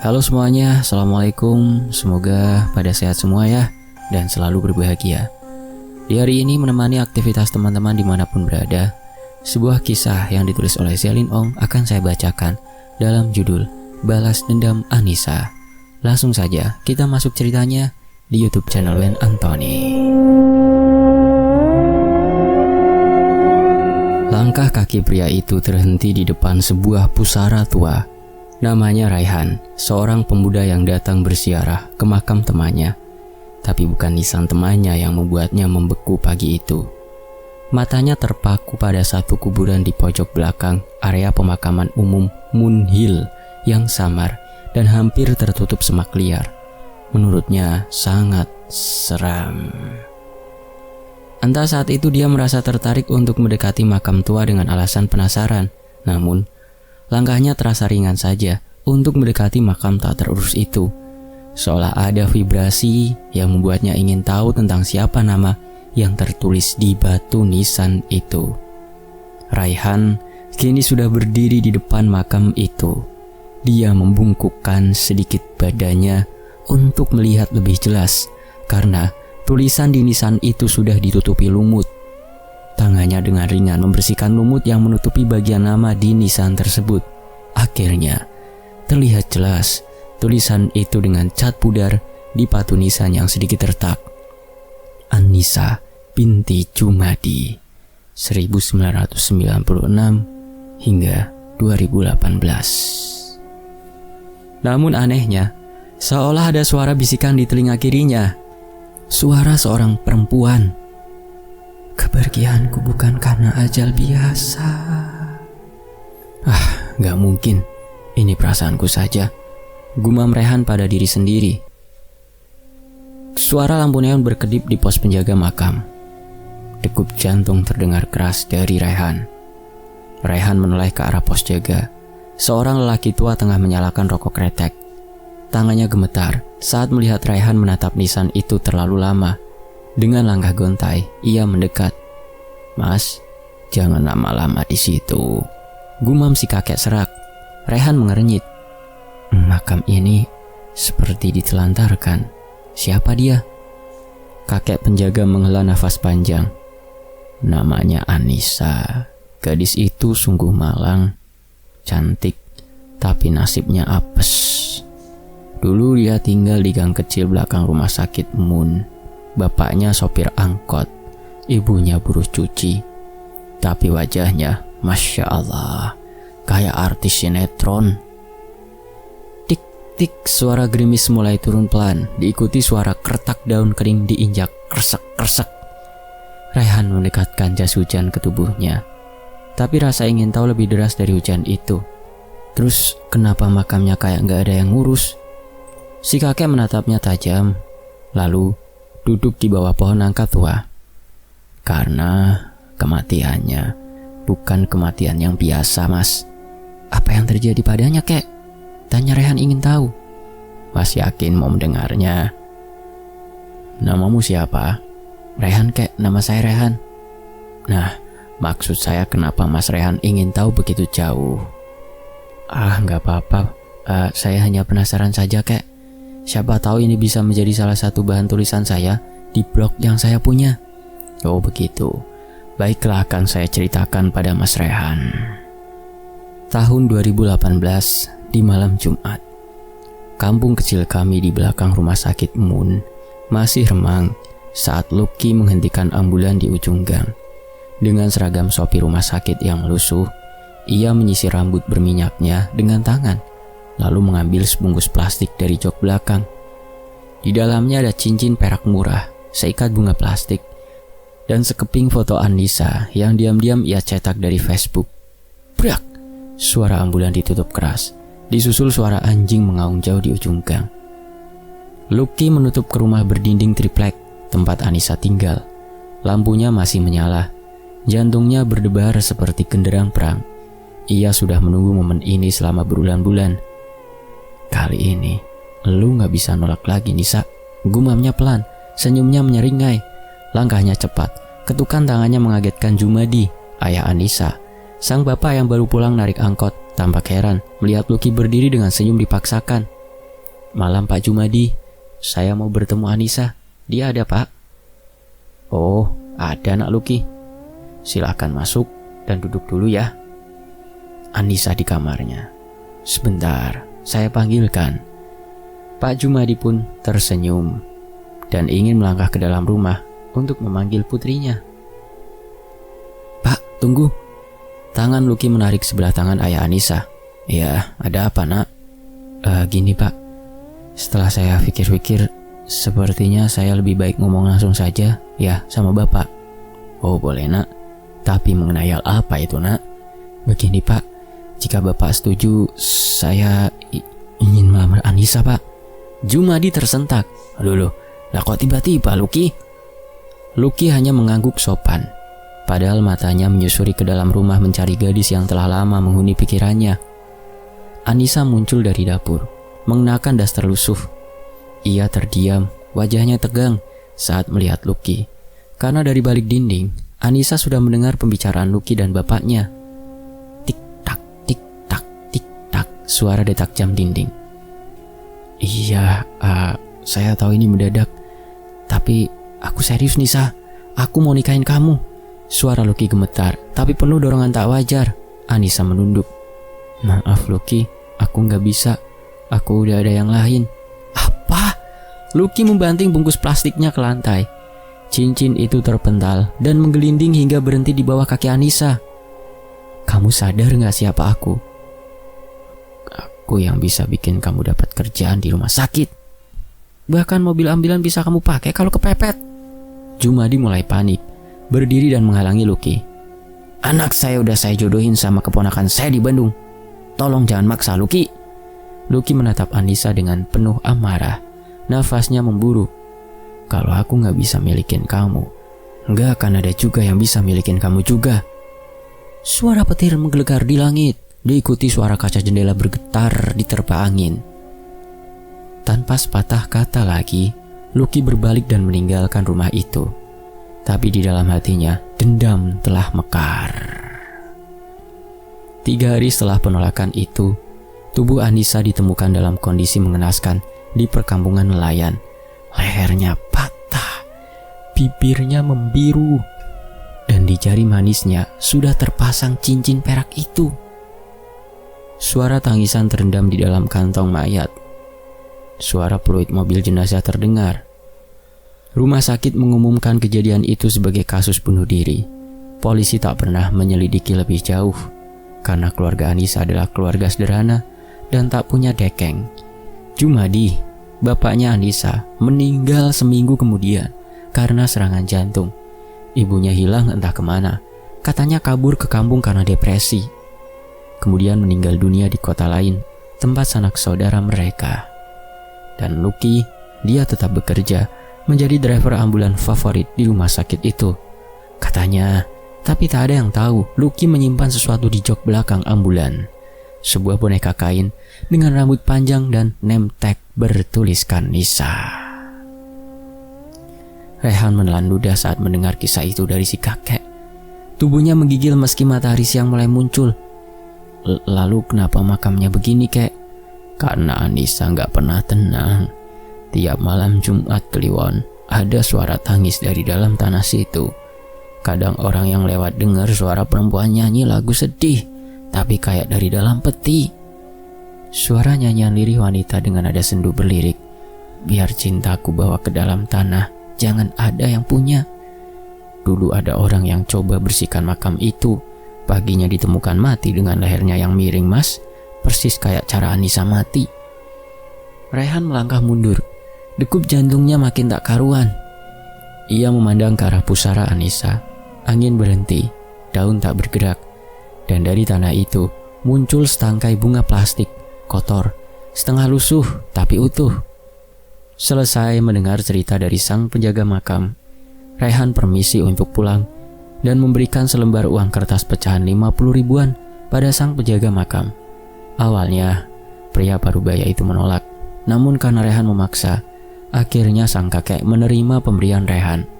Halo semuanya, Assalamualaikum. Semoga pada sehat semua ya, dan selalu berbahagia. Di hari ini menemani aktivitas teman-teman dimanapun berada, sebuah kisah yang ditulis oleh Zelin Ong akan saya bacakan dalam judul Balas Dendam Anissa. Langsung saja kita masuk ceritanya di YouTube channel Wen Anthony. Langkah kaki pria itu terhenti di depan sebuah pusara tua. Namanya Raihan, seorang pemuda yang datang berziarah ke makam temannya. Tapi bukan nisan temannya yang membuatnya membeku pagi itu. Matanya terpaku pada satu kuburan di pojok belakang area pemakaman umum Moon Hill yang samar dan hampir tertutup semak liar. Menurutnya sangat seram. Entah saat itu dia merasa tertarik untuk mendekati makam tua dengan alasan penasaran. Namun, langkahnya terasa ringan saja untuk mendekati makam tak terurus itu. Seolah ada vibrasi yang membuatnya ingin tahu tentang siapa nama yang tertulis di batu nisan itu. Raihan kini sudah berdiri di depan makam itu. Dia membungkukkan sedikit badannya untuk melihat lebih jelas karena tulisan di nisan itu sudah ditutupi lumut. Tangannya dengan ringan membersihkan lumut yang menutupi bagian nama di nisan tersebut. Akhirnya, terlihat jelas tulisan itu dengan cat pudar di batu nisan yang sedikit retak. Anissa binti Jumadi, 1996 hingga 2018. Namun anehnya, seolah ada suara bisikan di telinga kirinya. Suara seorang perempuan. Kepergianku bukan karena ajal biasa. Gak mungkin. Ini perasaanku saja. Gumam Raihan pada diri sendiri. Suara lampu neon berkedip di pos penjaga makam. Degup jantung terdengar keras dari Raihan. Raihan menoleh ke arah pos jaga. Seorang lelaki tua tengah menyalakan rokok kretek. Tangannya gemetar saat melihat Raihan menatap nisan itu terlalu lama. Dengan langkah gontai, ia mendekat. "Mas, jangan lama-lama di situ," gumam si kakek serak. Raihan mengernyit. Makam ini seperti ditelantarkan. Siapa dia? Kakek penjaga menghela nafas panjang. Namanya Anissa. Gadis itu sungguh malang, cantik, tapi nasibnya apes. Dulu dia tinggal di gang kecil belakang rumah sakit Moon. Bapaknya sopir angkot, ibunya buruh cuci. Tapi wajahnya, Masya Allah, kayak artis sinetron. Tik-tik, suara gerimis mulai turun pelan, diikuti suara kertak daun kering diinjak kresek-kresek. Raihan mendekatkan jas hujan ke tubuhnya. Tapi rasa ingin tahu lebih deras dari hujan itu. Terus kenapa makamnya kayak gak ada yang ngurus? Si kakek menatapnya tajam, lalu duduk di bawah pohon nangka tua. Karena kematiannya bukan kematian yang biasa, Mas. Apa yang terjadi padanya, kek? Tanya Raihan ingin tahu. Mas yakin mau mendengarnya? Namamu siapa? Raihan, kek. Nama saya Raihan. Nah, maksud saya kenapa Mas Raihan ingin tahu begitu jauh? Gak apa-apa. Saya hanya penasaran saja, kek. Siapa tahu ini bisa menjadi salah satu bahan tulisan saya di blog yang saya punya. Oh begitu. Baiklah, akan saya ceritakan pada Mas Raihan. Tahun 2018 di malam Jumat. Kampung kecil kami di belakang rumah sakit Moon masih remang saat Lucky menghentikan ambulan di ujung gang. Dengan seragam sopir rumah sakit yang melusuh, ia menyisir rambut berminyaknya dengan tangan. Lalu mengambil sebungkus plastik dari jok belakang. Di dalamnya ada cincin perak murah, seikat bunga plastik, dan sekeping foto Anissa yang diam-diam ia cetak dari Facebook. Brak! Suara ambulan ditutup keras, disusul suara anjing mengaum jauh di ujung gang. Lucky menutup ke rumah berdinding triplek tempat Anissa tinggal. Lampunya masih menyala. Jantungnya berdebar seperti genderang perang. Ia sudah menunggu momen ini selama berbulan-bulan. Kali ini, lu gak bisa nolak lagi, Nisa. Gumamnya pelan, senyumnya menyeringai. Langkahnya cepat, ketukan tangannya mengagetkan Jumadi, ayah Anissa. Sang bapak yang baru pulang narik angkot tampak heran melihat Lucky berdiri dengan senyum dipaksakan. "Malam Pak Jumadi, saya mau bertemu Anissa. Dia ada Pak?" "Oh, ada Nak Luki. Silakan masuk dan duduk dulu ya." Anissa di kamarnya. "Sebentar, saya panggilkan." Pak Jumadi pun tersenyum dan ingin melangkah ke dalam rumah untuk memanggil putrinya. "Pak, tunggu." Tangan Luki menarik sebelah tangan ayah Anissa. "Ya, ada apa Nak?" Gini Pak, setelah saya pikir-pikir, sepertinya saya lebih baik ngomong langsung saja ya sama Bapak." "Oh boleh Nak, tapi mengenai hal apa itu Nak?" "Begini Pak, jika Bapak setuju, saya ingin melamar Anissa Pak." Jumadi tersentak. Loh, lah kok tiba-tiba Luki?" Luki hanya mengangguk sopan, padahal matanya menyusuri ke dalam rumah mencari gadis yang telah lama menghuni pikirannya. Anissa muncul dari dapur, mengenakan daster lusuh. Ia terdiam, wajahnya tegang saat melihat Luki, karena dari balik dinding, Anissa sudah mendengar pembicaraan Luki dan bapaknya. Tik-tak, tik-tak, tik-tak, suara detak jam dinding. "Iya, saya tahu ini mendadak, tapi aku serius Nisa, aku mau nikahin kamu." Suara Luki gemetar, tapi penuh dorongan tak wajar. Anissa menunduk. "Maaf Luki, aku nggak bisa. Aku udah ada yang lain." "Apa?" Luki membanting bungkus plastiknya ke lantai. Cincin itu terpental dan menggelinding hingga berhenti di bawah kaki Anissa. "Kamu sadar nggak siapa aku? Aku yang bisa bikin kamu dapat kerjaan di rumah sakit. Bahkan mobil ambulan bisa kamu pakai kalau kepepet." Jumadi mulai panik, berdiri dan menghalangi Luki. "Anak saya udah saya jodohin sama keponakan saya di Bandung. Tolong jangan maksa Luki." Luki menatap Anissa dengan penuh amarah. Nafasnya memburu. "Kalau aku gak bisa milikin kamu, gak akan ada juga yang bisa milikin kamu juga." Suara petir menggelegar di langit, diikuti suara kaca jendela bergetar diterpa angin. Tanpa sepatah kata lagi, Luki berbalik dan meninggalkan rumah itu. Tapi di dalam hatinya, dendam telah mekar. 3 hari setelah penolakan itu, tubuh Anissa ditemukan dalam kondisi mengenaskan di perkampungan nelayan. Lehernya patah, bibirnya membiru, dan di jari manisnya sudah terpasang cincin perak itu. Suara tangisan terendam di dalam kantong mayat. Suara peluit mobil jenazah terdengar. Rumah sakit mengumumkan kejadian itu sebagai kasus bunuh diri. Polisi tak pernah menyelidiki lebih jauh, karena keluarga Anissa adalah keluarga sederhana dan tak punya dekeng. Jumadi, bapaknya Anissa, meninggal seminggu kemudian karena serangan jantung. Ibunya hilang entah kemana, katanya kabur ke kampung karena depresi. Kemudian meninggal dunia di kota lain, tempat sanak saudara mereka. Dan Luki, dia tetap bekerja menjadi driver ambulan favorit di rumah sakit itu. Katanya, tapi tak ada yang tahu Luki menyimpan sesuatu di jok belakang ambulan. Sebuah boneka kain dengan rambut panjang dan name tag bertuliskan Nisa. Rehan menelan ludah saat mendengar kisah itu dari si kakek. Tubuhnya menggigil meski matahari siang mulai muncul. "Lalu kenapa makamnya begini kek?" "Karena Anissa gak pernah tenang. Tiap malam Jumat Kliwon ada suara tangis dari dalam tanah situ. Kadang orang yang lewat dengar suara perempuan nyanyi lagu sedih, tapi kayak dari dalam peti." Suara nyanyian lirih wanita dengan nada sendu berlirik, "Biar cintaku bawa ke dalam tanah, jangan ada yang punya. Dulu ada orang yang coba bersihkan makam itu. Paginya ditemukan mati dengan lehernya yang miring mas, persis kayak cara Anissa mati." Rehan melangkah mundur. Degup jantungnya makin tak karuan. Ia memandang ke arah pusara Anissa. Angin berhenti, daun tak bergerak, dan dari tanah itu muncul setangkai bunga plastik, kotor, setengah lusuh tapi utuh. Selesai mendengar cerita dari sang penjaga makam, Rehan permisi untuk pulang dan memberikan selembar uang kertas pecahan 50 ribuan pada sang penjaga makam. Awalnya, pria parubaya itu menolak, namun karena Rehan memaksa, akhirnya sang kakek menerima pemberian Rehan.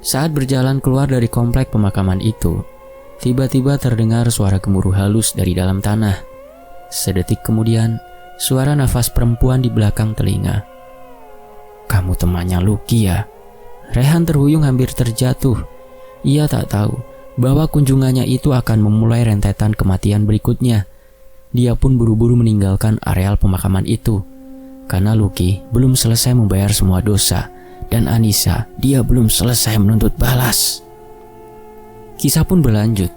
Saat berjalan keluar dari komplek pemakaman itu, tiba-tiba terdengar suara gemuruh halus dari dalam tanah. Sedetik kemudian, suara nafas perempuan di belakang telinga. "Kamu temannya Lucky ya?" Rehan terhuyung hampir terjatuh. Ia tak tahu bahwa kunjungannya itu akan memulai rentetan kematian berikutnya. Dia pun buru-buru meninggalkan areal pemakaman itu. Karena Lucky belum selesai membayar semua dosa, dan Anissa, dia belum selesai menuntut balas. Kisah pun berlanjut.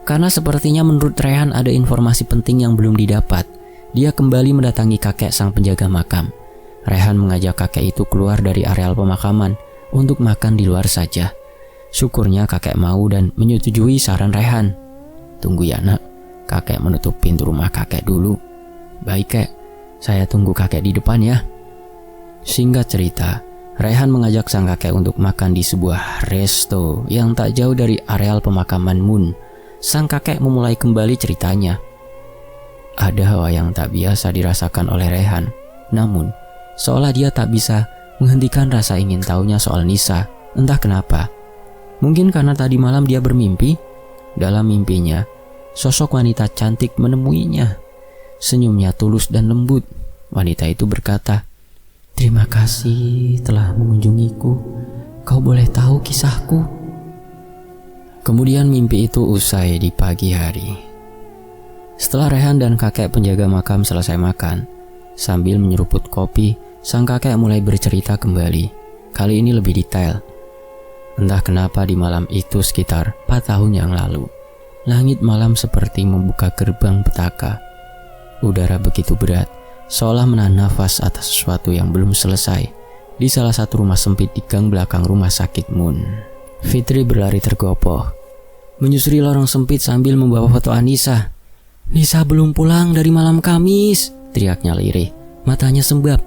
Karena sepertinya menurut Rehan ada informasi penting yang belum didapat, dia kembali mendatangi kakek sang penjaga makam. Rehan mengajak kakek itu keluar dari areal pemakaman untuk makan di luar saja. Syukurnya kakek mau dan menyetujui saran Rehan. "Tunggu ya nak, kakek menutup pintu rumah kakek dulu." "Baik kek, saya tunggu kakek di depan ya." Singkat cerita, Rehan mengajak sang kakek untuk makan di sebuah resto yang tak jauh dari areal pemakaman Moon. Sang kakek memulai kembali ceritanya. Ada hawa yang tak biasa dirasakan oleh Rehan. Namun, seolah dia tak bisa menghentikan rasa ingin tahunya soal Nisa. Entah kenapa. Mungkin karena tadi malam dia bermimpi. Dalam mimpinya, sosok wanita cantik menemuinya. Senyumnya tulus dan lembut. Wanita itu berkata, "Terima kasih telah mengunjungiku. Kau boleh tahu kisahku?" Kemudian mimpi itu usai di pagi hari. Setelah Rehan dan kakek penjaga makam selesai makan, sambil menyeruput kopi, sang kakek mulai bercerita kembali. Kali ini lebih detail. Entah kenapa di malam itu sekitar 4 tahun yang lalu, langit malam seperti membuka gerbang petaka. Udara begitu berat, seolah menahan nafas atas sesuatu yang belum selesai. Di salah satu rumah sempit di gang belakang rumah sakit Moon, Fitri berlari tergopoh, menyusuri lorong sempit sambil membawa foto Anissa. "Nisa belum pulang dari malam Kamis," teriaknya lirih, matanya sembab.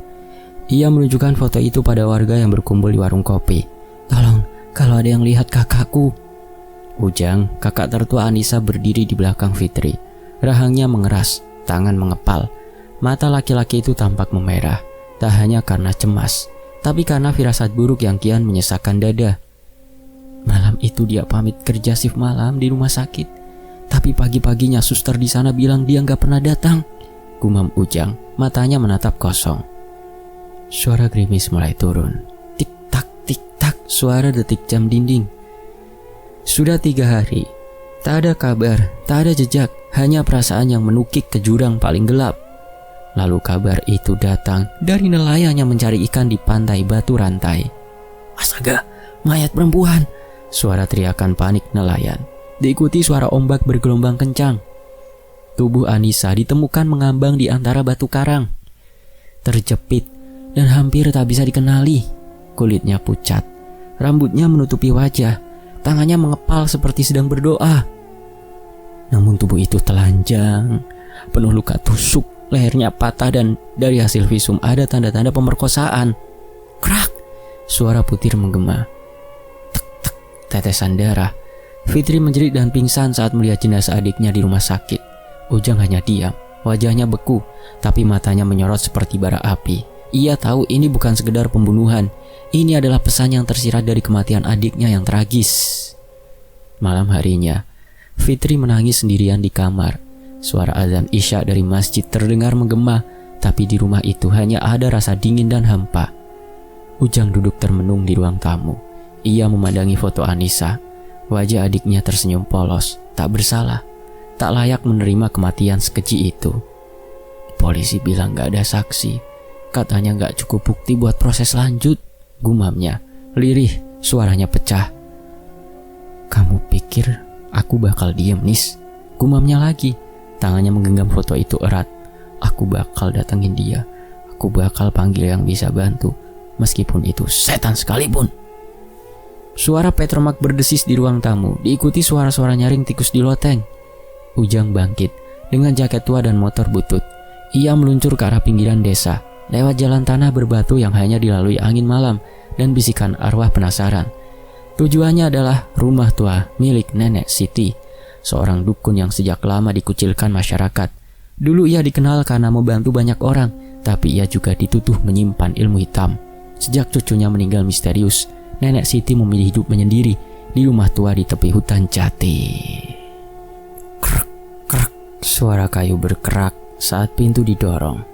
Ia menunjukkan foto itu pada warga yang berkumpul di warung kopi. "Tolong, kalau ada yang lihat kakakku." Ujang, kakak tertua Anissa, berdiri di belakang Fitri. Rahangnya mengeras, tangan mengepal. Mata laki-laki itu tampak memerah, tak hanya karena cemas, tapi karena firasat buruk yang kian menyesakkan dada. Malam itu dia pamit kerja shift malam di rumah sakit, tapi pagi-paginya suster di sana bilang dia nggak pernah datang. Gumam Ujang, matanya menatap kosong. Suara gerimis mulai turun. Tik-tak, suara detik jam dinding. Sudah 3 hari, tak ada kabar, tak ada jejak, hanya perasaan yang menukik ke jurang paling gelap. Lalu kabar itu datang dari nelayan yang mencari ikan di pantai Batu Rantai. "Astaga, mayat perempuan!" Suara teriakan panik nelayan, diikuti suara ombak bergelombang kencang. Tubuh Anissa ditemukan mengambang di antara batu karang. Terjepit dan hampir tak bisa dikenali. Kulitnya pucat, rambutnya menutupi wajah, tangannya mengepal seperti sedang berdoa. Namun tubuh itu telanjang, penuh luka tusuk, lehernya patah, dan dari hasil visum ada tanda-tanda pemerkosaan. Krak! Suara putir menggema. Tek-tek, tetesan darah. Fitri menjerit dan pingsan saat melihat jenazah adiknya di rumah sakit. Ujang hanya diam, wajahnya beku, tapi matanya menyorot seperti bara api. Ia tahu ini bukan sekedar pembunuhan. Ini adalah pesan yang tersirat dari kematian adiknya yang tragis. Malam harinya, Fitri menangis sendirian di kamar. Suara azan Isya dari masjid terdengar menggema, tapi di rumah itu hanya ada rasa dingin dan hampa. Ujang duduk termenung di ruang tamu. Ia memandangi foto Anissa. Wajah adiknya tersenyum polos, tak bersalah, tak layak menerima kematian sekeji itu. Polisi bilang gak ada saksi, katanya gak cukup bukti buat proses lanjut, gumamnya. Lirih, suaranya pecah. "Kamu pikir aku bakal diem, Nis?" Gumamnya lagi. Tangannya menggenggam foto itu erat. "Aku bakal datengin dia. Aku bakal panggil yang bisa bantu, meskipun itu setan sekalipun." Suara petromak berdesis di ruang tamu, diikuti suara-suara nyaring tikus di loteng. Ujang bangkit dengan jaket tua dan motor butut. Ia meluncur ke arah pinggiran desa, lewat jalan tanah berbatu yang hanya dilalui angin malam dan bisikan arwah penasaran. Tujuannya adalah rumah tua milik Nenek Siti, seorang dukun yang sejak lama dikucilkan masyarakat. Dulu ia dikenal karena membantu banyak orang, tapi ia juga dituduh menyimpan ilmu hitam. Sejak cucunya meninggal misterius, Nenek Siti memilih hidup menyendiri di rumah tua di tepi hutan jati. Krek, krek, suara kayu berkerak saat pintu didorong.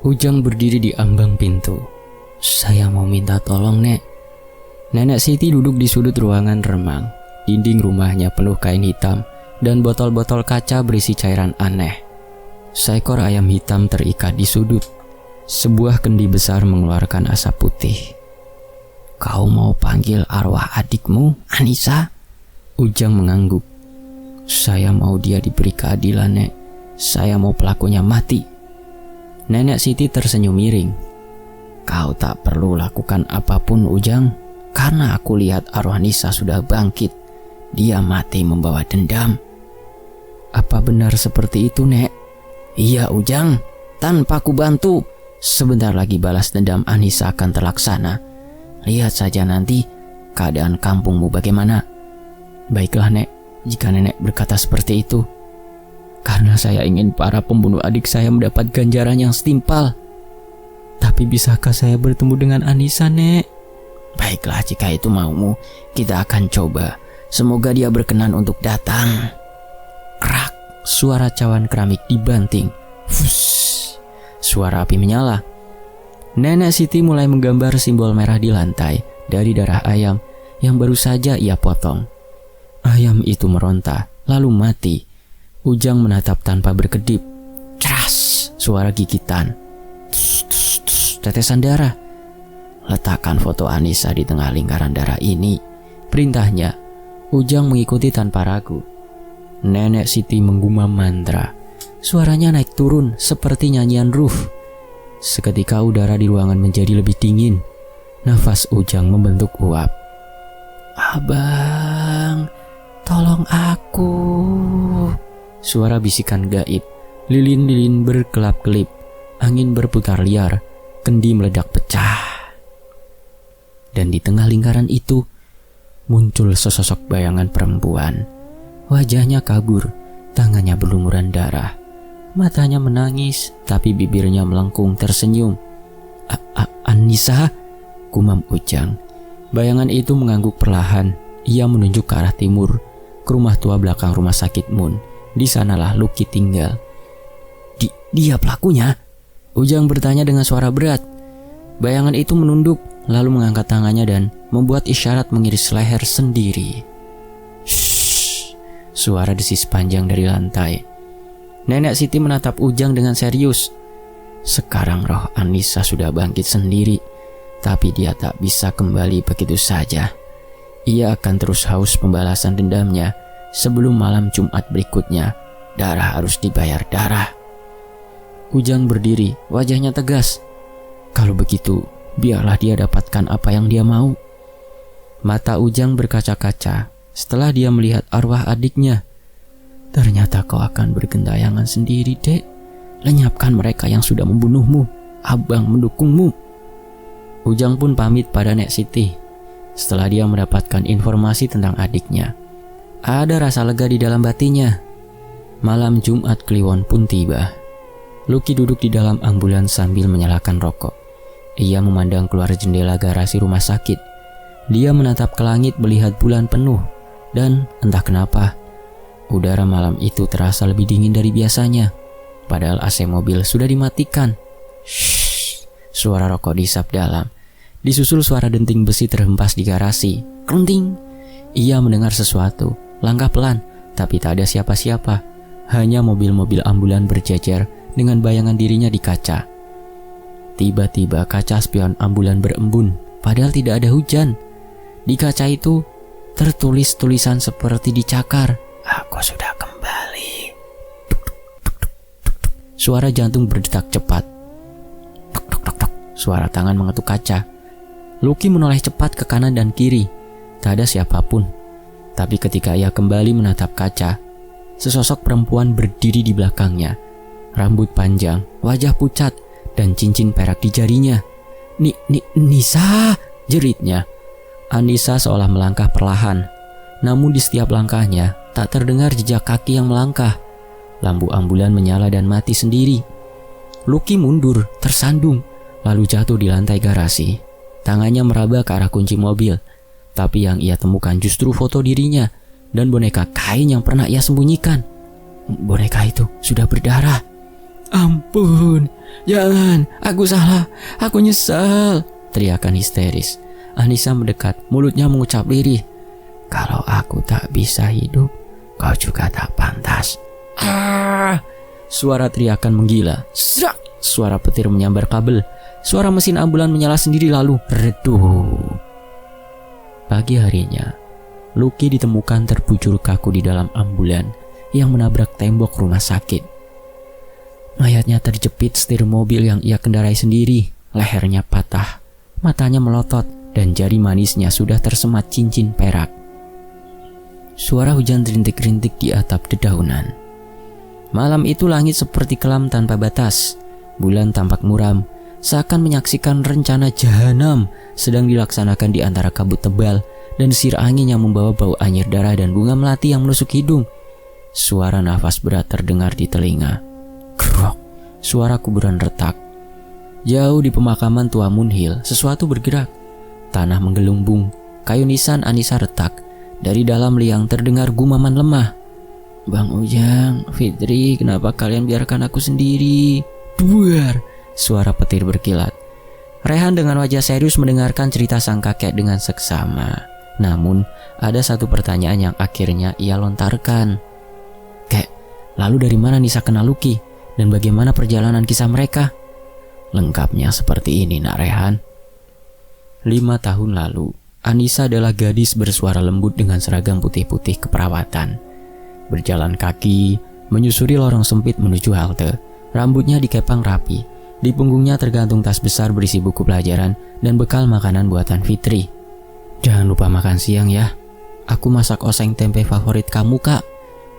Ujang berdiri di ambang pintu. "Saya mau minta tolong, Nek." Nenek Siti duduk di sudut ruangan remang. Dinding rumahnya penuh kain hitam dan botol-botol kaca berisi cairan aneh. Seekor ayam hitam terikat di sudut. Sebuah kendi besar mengeluarkan asap putih. "Kau mau panggil arwah adikmu, Anissa?" Ujang mengangguk. "Saya mau dia diberi keadilan, Nek. Saya mau pelakunya mati." Nenek Siti tersenyum miring. "Kau tak perlu lakukan apapun, Ujang, karena aku lihat arwah Nisa sudah bangkit. Dia mati membawa dendam." "Apa benar seperti itu, Nek?" "Iya, Ujang. Tanpa ku bantu, sebentar lagi balas dendam Anissa akan terlaksana. Lihat saja nanti keadaan kampungmu bagaimana." "Baiklah, Nek, jika Nenek berkata seperti itu. Karena saya ingin para pembunuh adik saya mendapat ganjaran yang setimpal. Tapi bisakah saya bertemu dengan Anissa, Nek?" "Baiklah, jika itu maumu, kita akan coba. Semoga dia berkenan untuk datang." Krak, suara cawan keramik dibanting. Fuss, suara api menyala. Nenek Siti mulai menggambar simbol merah di lantai dari darah ayam yang baru saja ia potong. Ayam itu meronta, lalu mati. Ujang menatap tanpa berkedip. Ceras, suara gigitan. Tus, tus, tus, tetesan darah. "Letakkan foto Anissa di tengah lingkaran darah ini," perintahnya. Ujang mengikuti tanpa ragu. Nenek Siti menggumam mantra. Suaranya naik turun seperti nyanyian ruh. Seketika udara di ruangan menjadi lebih dingin. Nafas Ujang membentuk uap. "Abang, tolong aku." Suara bisikan gaib. Lilin-lilin berkelap-kelip. Angin berputar liar. Kendi meledak pecah. Dan di tengah lingkaran itu muncul sesosok bayangan perempuan. Wajahnya kabur, tangannya berlumuran darah. Matanya menangis, tapi bibirnya melengkung tersenyum. "Anissa?" gumam Ujang. Bayangan itu mengangguk perlahan. Ia menunjuk ke arah timur, ke rumah tua belakang rumah sakit Moon. Di sanalah Lucky tinggal. Dia pelakunya?" Ujang bertanya dengan suara berat. Bayangan itu menunduk, lalu mengangkat tangannya dan membuat isyarat mengiris leher sendiri. Shh, suara desis panjang dari lantai. Nenek Siti menatap Ujang dengan serius. Sekarang roh Anissa sudah bangkit sendiri, tapi dia tak bisa kembali begitu saja. Ia akan terus haus pembalasan dendamnya. Sebelum malam Jumat berikutnya, darah harus dibayar darah. Ujang berdiri, wajahnya tegas. Kalau begitu, biarlah dia dapatkan apa yang dia mau. Mata Ujang berkaca-kaca setelah dia melihat arwah adiknya. "Ternyata kau akan bergentayangan sendiri, Dek. Lenyapkan mereka yang sudah membunuhmu. Abang mendukungmu." Ujang pun pamit pada Nek Siti. Setelah dia mendapatkan informasi tentang adiknya, ada rasa lega di dalam batinnya. Malam Jumat Kliwon pun tiba. Lucky duduk di dalam ambulans sambil menyalakan rokok. Ia memandang keluar jendela garasi rumah sakit. Dia menatap ke langit melihat bulan penuh. Dan entah kenapa, udara malam itu terasa lebih dingin dari biasanya. Padahal AC mobil sudah dimatikan. Shh, suara rokok dihisap dalam. Disusul suara denting besi terhempas di garasi. Klenting. Ia mendengar sesuatu. Langkah pelan, tapi tak ada siapa-siapa. Hanya mobil-mobil ambulan berjejer dengan bayangan dirinya di kaca. Tiba-tiba kaca spion ambulan berembun, padahal tidak ada hujan. Di kaca itu tertulis tulisan seperti dicakar. "Aku sudah kembali." Suara jantung berdetak cepat. Suara tangan mengetuk kaca. Lucky menoleh cepat ke kanan dan kiri. Tak ada siapapun. Tapi ketika ia kembali menatap kaca, sesosok perempuan berdiri di belakangnya. Rambut panjang, wajah pucat, dan cincin perak di jarinya. Nisa, jeritnya. Anissa seolah melangkah perlahan. Namun di setiap langkahnya, tak terdengar jejak kaki yang melangkah. Lampu ambulan menyala dan mati sendiri. Lucky mundur, tersandung, lalu jatuh di lantai garasi. Tangannya meraba ke arah kunci mobil. Tapi yang ia temukan justru foto dirinya dan boneka kain yang pernah ia sembunyikan. Boneka itu sudah berdarah. Ampun, jangan, aku salah, aku nyesal, teriakan histeris. Anissa mendekat, mulutnya mengucap lirih. Kalau aku tak bisa hidup, kau juga tak pantas. Ah! Suara teriakan menggila. Serak! Suara petir menyambar kabel. Suara mesin ambulan menyala sendiri lalu redup. Pagi harinya, Lucky ditemukan terbujur kaku di dalam ambulan yang menabrak tembok rumah sakit. Mayatnya terjepit setir mobil yang ia kendarai sendiri. Lehernya patah, matanya melotot, dan jari manisnya sudah tersemat cincin perak. Suara hujan rintik-rintik di atap dedaunan. Malam itu langit seperti kelam tanpa batas. Bulan tampak muram, seakan menyaksikan rencana jahanam sedang dilaksanakan di antara kabut tebal dan desir angin yang membawa bau anyir darah dan bunga melati yang menusuk hidung. Suara nafas berat terdengar di telinga. Krok, suara kuburan retak. Jauh di pemakaman tua Munhil, sesuatu bergerak. Tanah menggelumbung, kayu nisan Anissa retak. Dari dalam liang terdengar gumaman lemah. Bang Ujang, Fitri, kenapa kalian biarkan aku sendiri? Duar, suara petir berkilat. Rehan dengan wajah serius mendengarkan cerita sang kakek dengan seksama. Namun, ada satu pertanyaan yang akhirnya ia lontarkan. Kek, lalu dari mana Nisa kenal Lucky? Dan bagaimana perjalanan kisah mereka? Lengkapnya seperti ini, Nak Rehan. 5 tahun lalu, Anissa adalah gadis bersuara lembut dengan seragam putih-putih keperawatan. Berjalan kaki, menyusuri lorong sempit menuju halte. Rambutnya dikepang rapi. Di punggungnya tergantung tas besar berisi buku pelajaran dan bekal makanan buatan Fitri. Jangan lupa makan siang ya. Aku masak oseng tempe favorit kamu, Kak,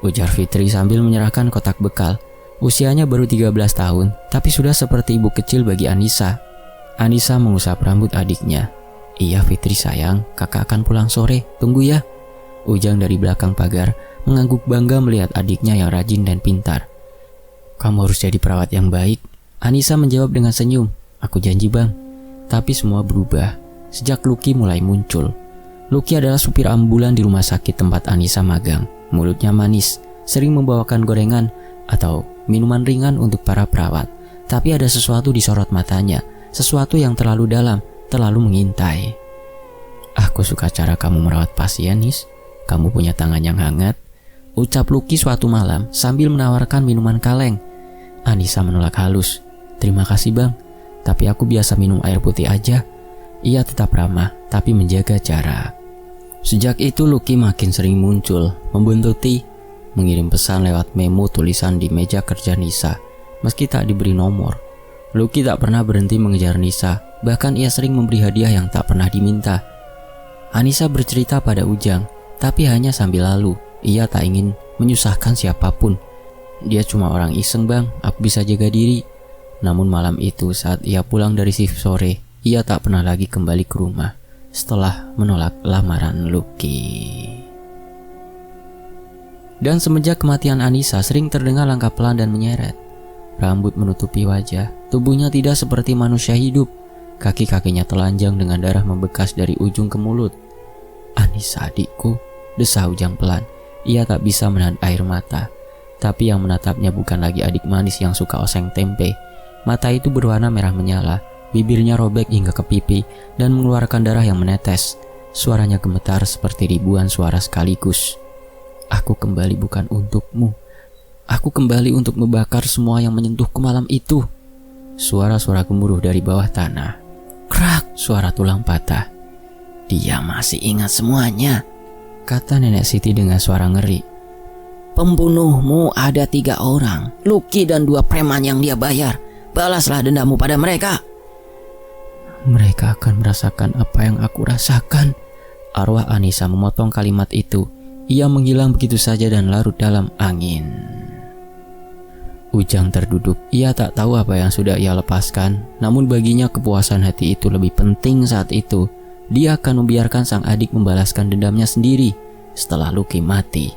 ujar Fitri sambil menyerahkan kotak bekal. Usianya baru 13 tahun, tapi sudah seperti ibu kecil bagi Anissa. Anissa mengusap rambut adiknya. Iya Fitri sayang, kakak akan pulang sore, tunggu ya. Ujang dari belakang pagar mengangguk bangga melihat adiknya yang rajin dan pintar. Kamu harus jadi perawat yang baik. Anissa menjawab dengan senyum. Aku janji bang. Tapi semua berubah sejak Lucky mulai muncul. Lucky adalah supir ambulan di rumah sakit tempat Anissa magang. Mulutnya manis, sering membawakan gorengan atau minuman ringan untuk para perawat. Tapi ada sesuatu di sorot matanya, sesuatu yang terlalu dalam, terlalu mengintai. Aku suka cara kamu merawat pasien, Nis. Kamu punya tangan yang hangat, ucap Lucky suatu malam sambil menawarkan minuman kaleng. Anissa menolak halus. Terima kasih bang, tapi aku biasa minum air putih aja. Ia tetap ramah, tapi menjaga jarak. Sejak itu Lucky makin sering muncul, membuntuti, mengirim pesan lewat memo tulisan di meja kerja Nisa, meski tak diberi nomor. Lucky tak pernah berhenti mengejar Nisa, bahkan ia sering memberi hadiah yang tak pernah diminta. Anissa bercerita pada Ujang, tapi hanya sambil lalu. Ia tak ingin menyusahkan siapapun. Dia cuma orang iseng bang, aku bisa jaga diri. Namun malam itu saat ia pulang dari shift sore, ia tak pernah lagi kembali ke rumah setelah menolak lamaran Lucky. Dan semenjak kematian Anissa sering terdengar langkah pelan dan menyeret. Rambut menutupi wajah, tubuhnya tidak seperti manusia hidup. Kaki-kakinya telanjang dengan darah membekas dari ujung ke mulut. Anissa adikku, desa Ujang pelan. Ia tak bisa menahan air mata. Tapi yang menatapnya bukan lagi adik manis yang suka oseng tempe. Mata itu berwarna merah menyala, bibirnya robek hingga ke pipi dan mengeluarkan darah yang menetes. Suaranya gemetar seperti ribuan suara sekaligus. Aku kembali bukan untukmu. Aku kembali untuk membakar semua yang menyentuhku malam itu. Suara-suara gemuruh dari bawah tanah. Krak, suara tulang patah. Dia masih ingat semuanya, kata Nenek Siti dengan suara ngeri. Pembunuhmu ada 3 orang, Lucky dan 2 preman yang dia bayar. Balaslah dendammu pada mereka. Mereka akan merasakan apa yang aku rasakan. Arwah Anissa memotong kalimat itu. Ia menghilang begitu saja dan larut dalam angin. Ujang terduduk. Ia tak tahu apa yang sudah ia lepaskan. Namun baginya kepuasan hati itu lebih penting saat itu. Dia akan membiarkan sang adik membalaskan dendamnya sendiri setelah Lucky mati.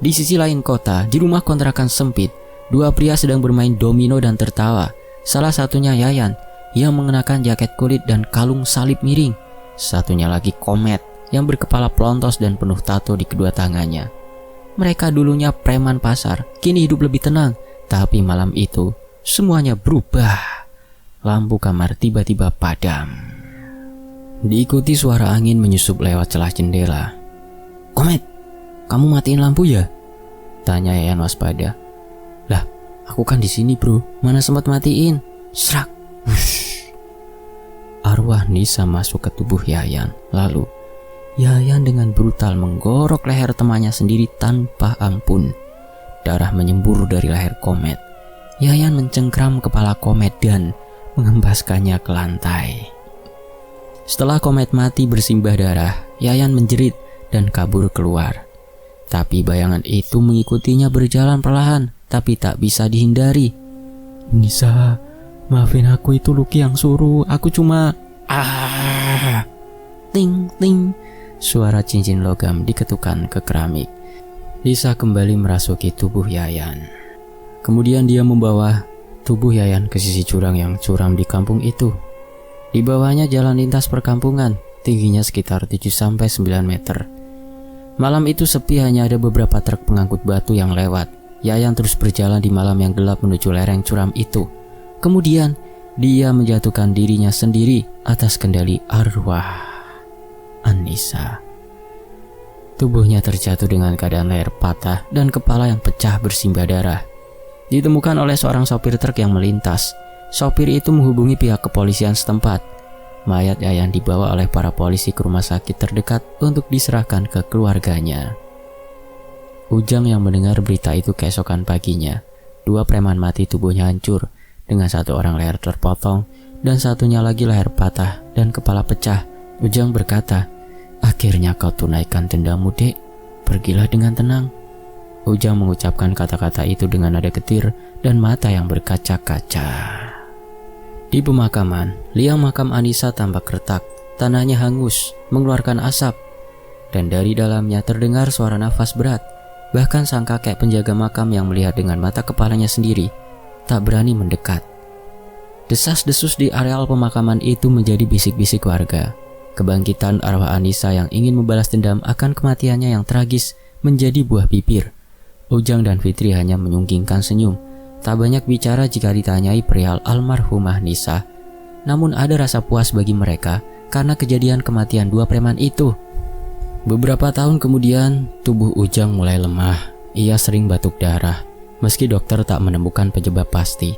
Di sisi lain kota, di rumah kontrakan sempit, 2 pria sedang bermain domino dan tertawa. Salah satunya Yayan yang mengenakan jaket kulit dan kalung salib miring. Satunya lagi Komet yang berkepala pelontos dan penuh tato di kedua tangannya. Mereka dulunya preman pasar, kini hidup lebih tenang. Tapi malam itu, semuanya berubah. Lampu kamar tiba-tiba padam. Diikuti suara angin menyusup lewat celah jendela. "Komet, kamu matiin lampu ya?" tanya Yayan waspada. "Lah, aku kan di sini bro, mana sempat matiin." Serak. Arwah Nisa masuk ke tubuh Yayan. Lalu Yayan dengan brutal menggorok leher temannya sendiri tanpa ampun. Darah menyembur dari leher Komet. Yayan mencengkram kepala Komet dan mengembaskannya ke lantai. Setelah Komet mati bersimbah darah, Yayan menjerit dan kabur keluar. Tapi bayangan itu mengikutinya berjalan perlahan, tapi tak bisa dihindari. "Nisa, maafin aku, itu Lucky yang suruh. Aku cuma..." Ting ting. Suara cincin logam diketukkan ke keramik. Nisa kembali merasuki tubuh Yayan. Kemudian dia membawa tubuh Yayan ke sisi jurang yang curam di kampung itu. Di bawahnya jalan lintas perkampungan, tingginya sekitar 7-9 meter. Malam itu sepi, hanya ada beberapa truk pengangkut batu yang lewat. Yayan terus berjalan di malam yang gelap menuju lereng curam itu. Kemudian dia menjatuhkan dirinya sendiri atas kendali arwah An-Nisa. Tubuhnya terjatuh dengan keadaan leher patah dan kepala yang pecah bersimbah darah. Ditemukan oleh seorang sopir truk yang melintas. Sopir itu menghubungi pihak kepolisian setempat. Mayat Yayan dibawa oleh para polisi ke rumah sakit terdekat untuk diserahkan ke keluarganya. Ujang yang mendengar berita itu keesokan paginya. 2 preman mati tubuhnya hancur, dengan 1 orang leher terpotong dan satunya lagi leher patah dan kepala pecah. Ujang berkata, "Akhirnya kau tunaikan dendammu, Dek. Pergilah dengan tenang." Ujang mengucapkan kata-kata itu dengan nada getir dan mata yang berkaca-kaca. Di pemakaman, liang makam An-Nisa tampak retak, tanahnya hangus, mengeluarkan asap, dan dari dalamnya terdengar suara nafas berat. Bahkan sang kakek penjaga makam yang melihat dengan mata kepalanya sendiri tak berani mendekat. Desas-desus di areal pemakaman itu menjadi bisik-bisik warga. Kebangkitan arwah An-Nisa yang ingin membalas dendam akan kematiannya yang tragis menjadi buah bibir. Ujang dan Fitri hanya menyunggingkan senyum. Tak banyak bicara jika ditanyai perihal almarhumah Nisa. Namun ada rasa puas bagi mereka karena kejadian kematian 2 preman itu. Beberapa tahun kemudian, tubuh Ujang mulai lemah. Ia sering batuk darah, meski dokter tak menemukan penyebab pasti.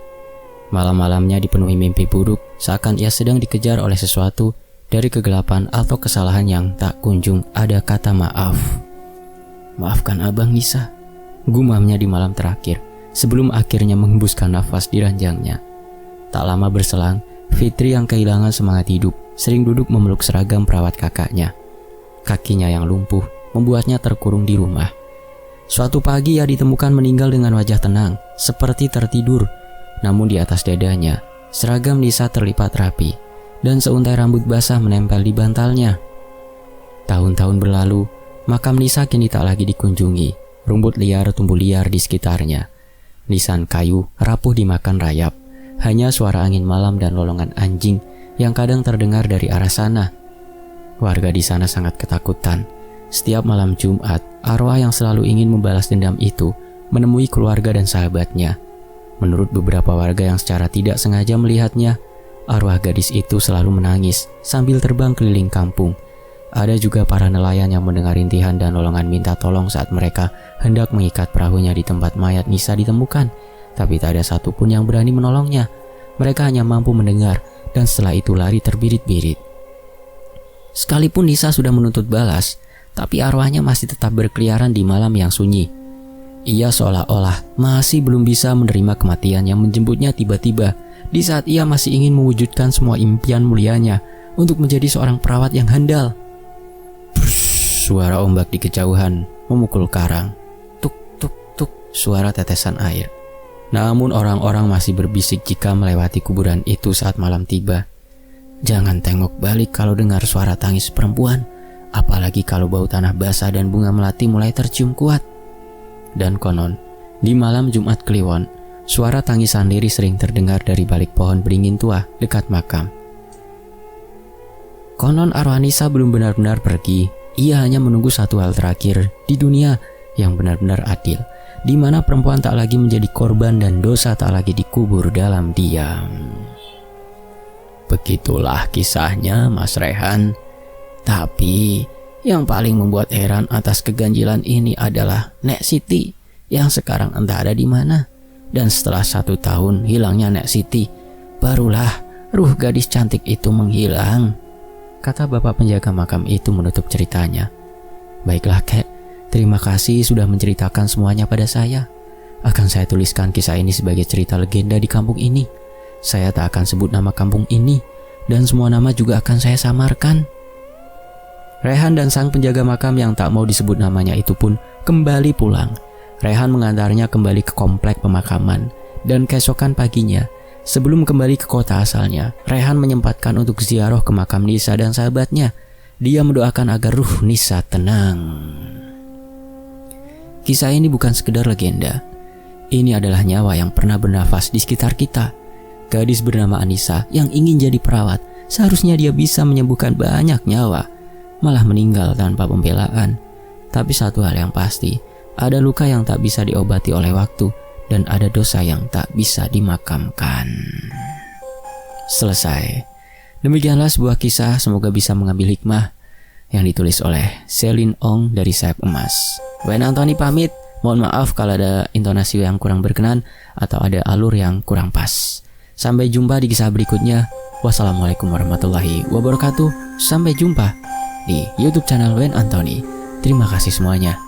Malam-malamnya dipenuhi mimpi buruk, seakan ia sedang dikejar oleh sesuatu dari kegelapan atau kesalahan yang tak kunjung ada kata maaf. "Maafkan abang, Nisa," gumamnya di malam terakhir, sebelum akhirnya menghembuskan nafas di ranjangnya. Tak lama berselang, Fitri yang kehilangan semangat hidup sering duduk memeluk seragam perawat kakaknya. Kakinya yang lumpuh membuatnya terkurung di rumah. Suatu pagi ia ditemukan meninggal dengan wajah tenang, seperti tertidur. Namun di atas dadanya, seragam Nisa terlipat rapi, dan seuntai rambut basah menempel di bantalnya. Tahun-tahun berlalu, makam Nisa kini tak lagi dikunjungi. Rumput liar tumbuh liar di sekitarnya. Nisan kayu rapuh dimakan rayap. Hanya suara angin malam dan lolongan anjing yang kadang terdengar dari arah sana. Warga di sana sangat ketakutan. Setiap malam Jumat, arwah yang selalu ingin membalas dendam itu menemui keluarga dan sahabatnya. Menurut beberapa warga yang secara tidak sengaja melihatnya, arwah gadis itu selalu menangis sambil terbang keliling kampung. Ada juga para nelayan yang mendengar rintihan dan lolongan minta tolong saat mereka hendak mengikat perahunya di tempat mayat Nisa ditemukan, tapi tak ada satupun yang berani menolongnya. Mereka hanya mampu mendengar dan setelah itu lari terbirit-birit. Sekalipun Nisa sudah menuntut balas, tapi arwahnya masih tetap berkeliaran di malam yang sunyi. Ia seolah-olah masih belum bisa menerima kematian yang menjemputnya tiba-tiba di saat ia masih ingin mewujudkan semua impian mulianya untuk menjadi seorang perawat yang handal. Suara ombak di kejauhan memukul karang. Tuk tuk tuk, suara tetesan air. Namun orang-orang masih berbisik jika melewati kuburan itu saat malam tiba. Jangan tengok balik kalau dengar suara tangis perempuan, apalagi kalau bau tanah basah dan bunga melati mulai tercium kuat. Dan konon, di malam Jumat Kliwon, suara tangisan lirih sering terdengar dari balik pohon beringin tua dekat makam. Konon arwah Nisa belum benar-benar pergi. Ia hanya menunggu satu hal terakhir di dunia yang benar-benar adil. di mana perempuan tak lagi menjadi korban dan dosa tak lagi dikubur dalam diam. Begitulah kisahnya, Mas Rehan. Tapi yang paling membuat heran atas keganjilan ini adalah Nek Siti yang sekarang entah ada di mana. Dan setelah 1 tahun hilangnya Nek Siti, barulah ruh gadis cantik itu menghilang, kata bapak penjaga makam itu menutup ceritanya. Baiklah Kek, terima kasih sudah menceritakan semuanya pada saya. Akan saya tuliskan kisah ini sebagai cerita legenda di kampung ini. Saya tak akan sebut nama kampung ini, dan semua nama juga akan saya samarkan. Rehan dan sang penjaga makam yang tak mau disebut namanya itu pun kembali pulang. Rehan mengantarnya kembali ke komplek pemakaman, dan keesokan paginya, sebelum kembali ke kota asalnya, Rehan menyempatkan untuk ziarah ke makam Nisa dan sahabatnya. Dia mendoakan agar ruh Nisa tenang. Kisah ini bukan sekedar legenda. Ini adalah nyawa yang pernah bernafas di sekitar kita. Gadis bernama Anissa yang ingin jadi perawat, seharusnya dia bisa menyembuhkan banyak nyawa, malah meninggal tanpa pembelaan. Tapi satu hal yang pasti, ada luka yang tak bisa diobati oleh waktu, dan ada dosa yang tak bisa dimakamkan. Selesai. Demikianlah sebuah kisah, semoga bisa mengambil hikmah, yang ditulis oleh Celine Ong dari Sayap Emas. Wayne Anthony pamit. Mohon maaf kalau ada intonasi yang kurang berkenan atau ada alur yang kurang pas. Sampai jumpa di kisah berikutnya. Wassalamualaikum warahmatullahi wabarakatuh. Sampai jumpa di YouTube channel Wayne Anthony. Terima kasih semuanya.